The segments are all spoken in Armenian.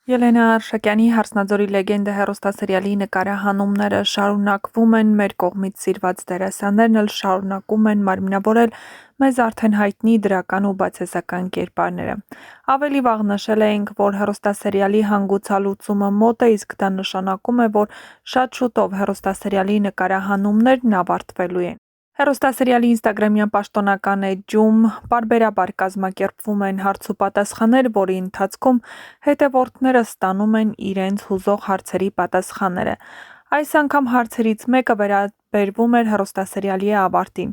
Ելենա Արշակյանի «Հարսնաձորի լեգենդը» հեռուստասերիալի նկարահանումները շարունակվում են, մեր կողմից սիրված դերասաններն էլ շարունակում են մարմնավորել մեզ արդեն հայտնի դրական ու բացասական կերպարները։ Ավելի վաղ նշել էինք, որ հեռուստասերիալի հանգուցալուծումը մոտ է, իսկ դա նշանակում է, որ շատ շուտով հեռուստասերիալի նկարահանումներն ավարտվելու են։ Հեռուստասերիալի ինստագրամյան պաշտոնական էջում պարբերաբար կազմակերպվում են հարց ու պատասխաններ, որի ընթացքում հետևորդները ստանում են իրենց հուզող հարցերի պատասխանները։ Այս անգամ հարցերից մեկը վերաբերվում էր հեռուստասերիալի ավարտին։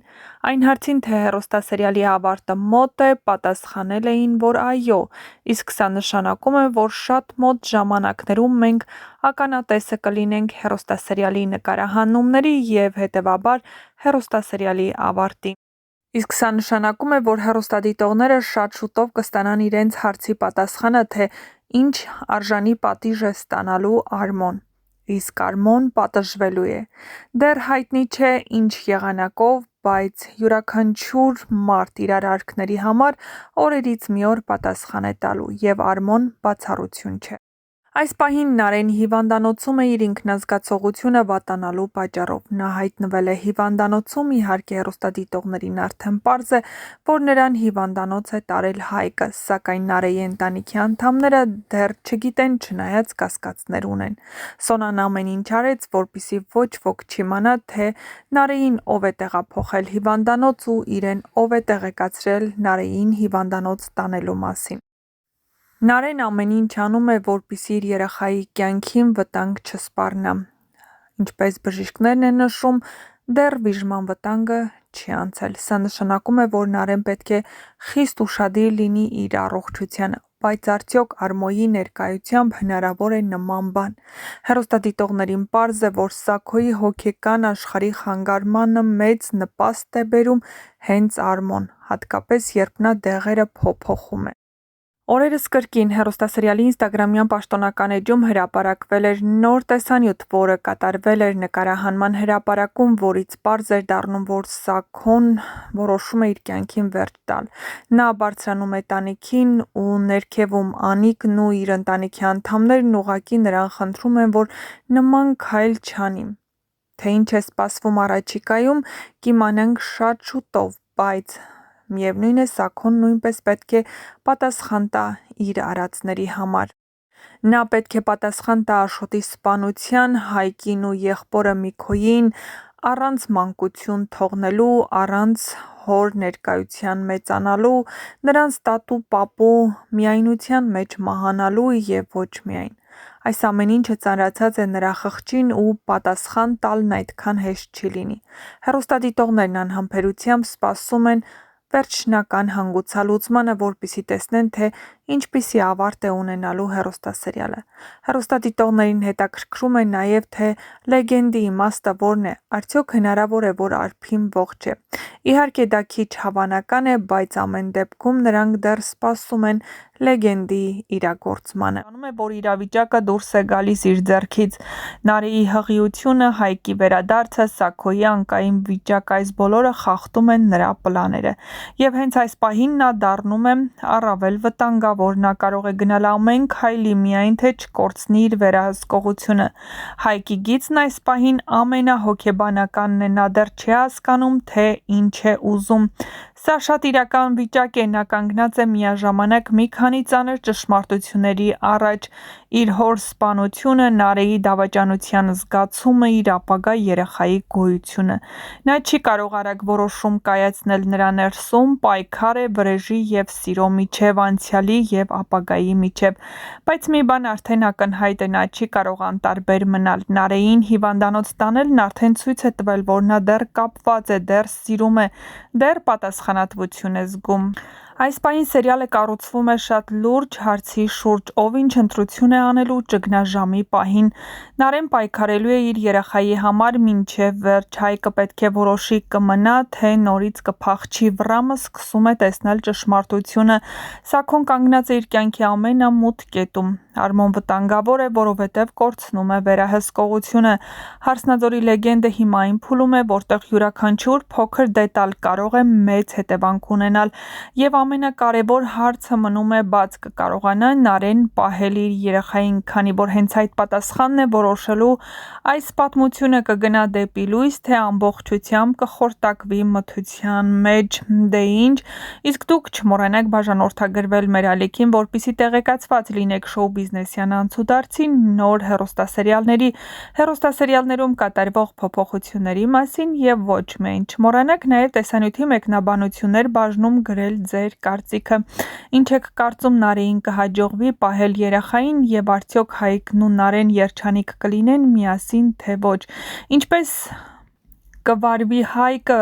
Այն հարցին, թե հեռուստասերիալի ավարտը մոտ է, պատասխանել էին, որ այո, իսկ սա նշանակում է, որ շատ մոտ ժամանակներում մենք ականատեսը կլինենք հեռուստասերիալի նկարահանումների և հետևաբար հեռուստասերիալի ավարտի։ Իսկ սա նշանակում է, որ հեռուստադիտողները շատ շուտով կստանան իրենց հարցի պատասխանը, թե ինչ արժանի պատիժ է ստանալու Արմոն։ Իսկ Արմոն պատժվելու է։ Դեռ հայտնի չէ ինչ եղանակով, բայց յուրաքանչյուր մարդ իր արարքների համար օրերից մի օր պատասխան է տալու, և Արմոն բացառություն չէ։ Այս պահին Նարէն հիվանդանոցում է իր ինքնազգացողությունը վատանալու պատճառով։ Նա հայտնվել է հիվանդանոցում, իհարկե հեռուստադիտողներին արդեն պարզ է, որ նրան հիվանդանոց է տարել Հայկը, սակայն Նարեի ընտանիքի անդամները դեռ չգիտեն, չնայած կասկածներ ունեն։ Սոնան ամեն ինչ արեց, որպեսզի ոչ ոք չիմանա, թե Նարեին ով է տեղափոխել հիվանդանոց ու իրեն ով է տեղեկացրել Նարեին հիվանդանոց տանելու մասին։ Նարէն ամեն ինչ անում է, որպեսզի իր երեխայի կյանքին վտանգ չսպառնա։ Ինչպես բժիշկներն են նշում, դեռ վիժման վտանգը չի անցել։ Սա նշանակում է, որ Նարէն պետք է խիստ ուշադիր լինի իր առողջությանը, բայց արդյոք Արմոյի ներկայությամբ հնարավոր է նման բան։ Հեռուստադիտողներին պարզ է, որ Սաքոյի հոգեկան աշխարհի խանգարմանը մեծ նպաստ է բերում հենց Արմոն, հատկապես երբ նա դեղերը փոփոխում է։ Օրերս կրկին հեռուստասերիալի ինստագրամյան պաշտոնական էջում հրապարակվել էր նոր տեսանյութ, որը կատարվել էր նկարահանման հրապարակում, որից պարզ էր դառնում, որ Սաքոն որոշում է իր կյանքին վերջ տալ։ Նա բարձրանում է տանիքին ու ներքևում Անիկն ու իր ընտանիքի անդամներն ուղղակի նրան խնդրում են, որ նման քայլ չանի։ Թե ինչ է սպասվում առաջիկայում, կիմանանք շատ շուտով, բայց միևնույն է, Սաքոն նույնպես պետք է պատասխան տա իր արածների համար։ Նա պետք է պատասխան տա Աշոտի սպանության, Հայկին ու եղբորը Միքոյին առանց մանկություն թողնելու, առանց հոր ներկայության մեծանալու, նրանց տատու պապու միայնության մեջ մահանալու և ոչ միայն։ Այս ամեն ինչը ծանրացած է նրա խղճին ու պատասխան տալն այդքան հեշտ չի լինի։ Հեռուստադիտողներն անհամբերությամբ սպասում են վերջնական հանգուցալուծմանը, որպեսզի տեսնեն, թե ինչպիսի ավարտ է ունենալու հեռուստասերիալը։ Հեռուստադիտողներին հետաքրքրում է նաև, թե լեգենդի իմաստը որն է, արդյոք հնարավոր է, որ Արփին ողջ է։ Իհարկե դա քիչ հավանական է, բայց ամեն դեպքում նրանք դեռ սպասում են լեգենդի իրագործմանը։ Անում է, որ իրավիճակը դուրս է գալիս իր ձեռքից։ Նարեի հղիությունը, Հայկի վերադարձը, Սաքոյի անկայուն վիճակը, այս բոլորը խախտում են նրա պլաները։ Եվ հենց այս պահին նա դառնում է առավել վտանգավոր, նա կարող է գնալ ամեն քայլի, միայն թե չկորցնի իր վերահսկողությունը։ Հայկի գիծն այս պահին ամենահոգեբանականն է, նա դեռ չի հասկանում, թե ինչ է ուզում։ Սա շատ իրական վիճակ է, նա կանգնած է միաժամանակ մի քանի ծանր ճշմարտությունների առաջ՝ իր հոր սպանությունը, Նարեի դավաճանության զգացումը, իր ապագա երեխայի գոյությունը։ Նա չի կարող արագ որոշում կայացնել նրա ներսում, պայքար է վրեժի և սիրո միջև, անցյալի և ապագայի միջև։ Բայց մի բան արդեն ակնհայտ է, նա չի կարող անտարբեր մնալ։ Նարեին հիվանդանոց տանելն արդեն ցույց է տվել, որ նա դեռ կապված է, դեռ սիրում է, դեռ պատասխանատվություն է զգում։ Այս պահին սերիալը կառուցվում է շատ լուրջ հարցի շուրջ՝ ով ինչ ընտրություն է անելու ճգնաժամի պահին։ Նարէն պայքարելու է իր երեխայի համար մինչև վերջ, Հայկը պետք է որոշի կմնա, թե նորից կփախչի, Վռամը սկսում է տեսնել ճշմարտությունը, Սաքոն կանգնած է իր կյանքի ամենամութ կետում։ Արմոն վտանգավոր է, որովհետև կորցնում է վերահսկողությունը։ Հարսնաձորի լեգենդը հիմա այն փուլում է, որտեղ յուրաքանչյուր փոքր դետալ կարող է մեծ հետևանք ունենալ։ Եվ ամենակարևոր հարցը մնում է բաց՝ կկարողանա Նարէն պահել իր երեխային, քանի որ հենց այդ պատասխանն է որոշելու այս պատմությունը կգնա դեպի լույս, թե ամբողջությամբ կխորտակվի մթության մեջ։ Դե ինչ, իսկ դուք չմոռանաք բաժանորդագրվել մեր ալիքին, որպեսզի տեղեկացված լինեք շոու բիզնեսյան անցուդարձի նոր հեռուստասերիալներում կատարվող փոփոխությունների մասին եւ ոչ միայն։ Չմոռանաք նաեւ տեսանյութի մեկնաբանություններ բաժնում գրել ձեր կարծիքը։ Ինչ եք կարծում, Նարեին կհաջողվի պահել երեխային եւ արդյոք Հայկն ու Նարեն երջանիկ կլինեն միասին, թե ոչ։ Ինչպես կվարվի Հայկը,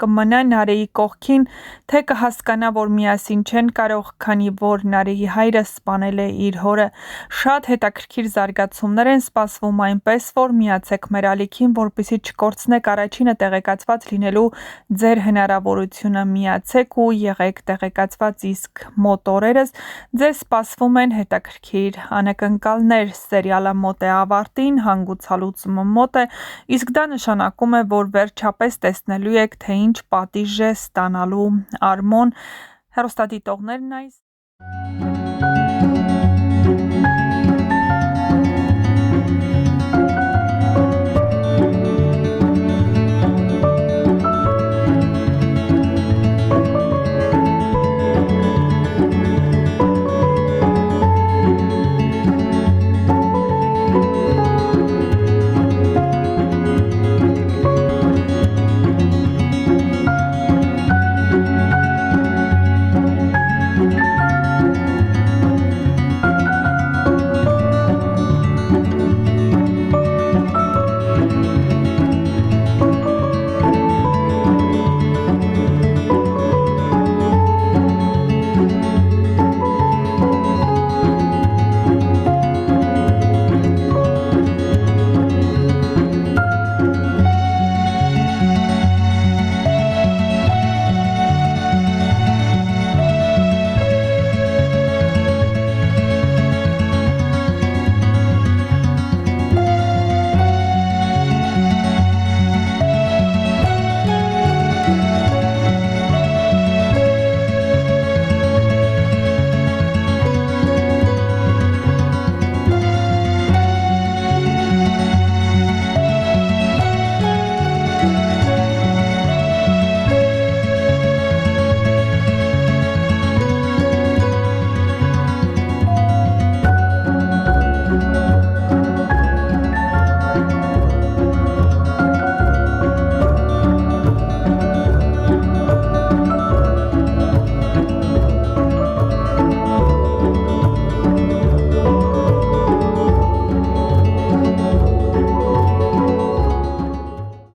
կմնա Նարեի կողքին, թե կհասկանա, որ միասին չեն կարող, քանի որ Նարեի հայրը սպանել է իր հորը։ Շատ հետաքրքիր զարգացումներ են սպասվում, այնպես որ միացեք մեր ալիքին, որպեսզի չկորցնեք առաջինը տեղեկացված լինելու ձեր հնարավորությունը։ Միացեք ու եղեք տեղեկացված, իսկ մոտ օրերս ձեզ սպասվում են հետաքրքիր անակնկալներ։ Սերիալը մոտ է ավարտին, հանգուցալուծումը մոտ է, իսկ դա նշանակում է, որ վերջապես տեսնելու եք, թե ինչ պատիժ է ստանալու Արմոն։ Հեռուստադիտողներն այս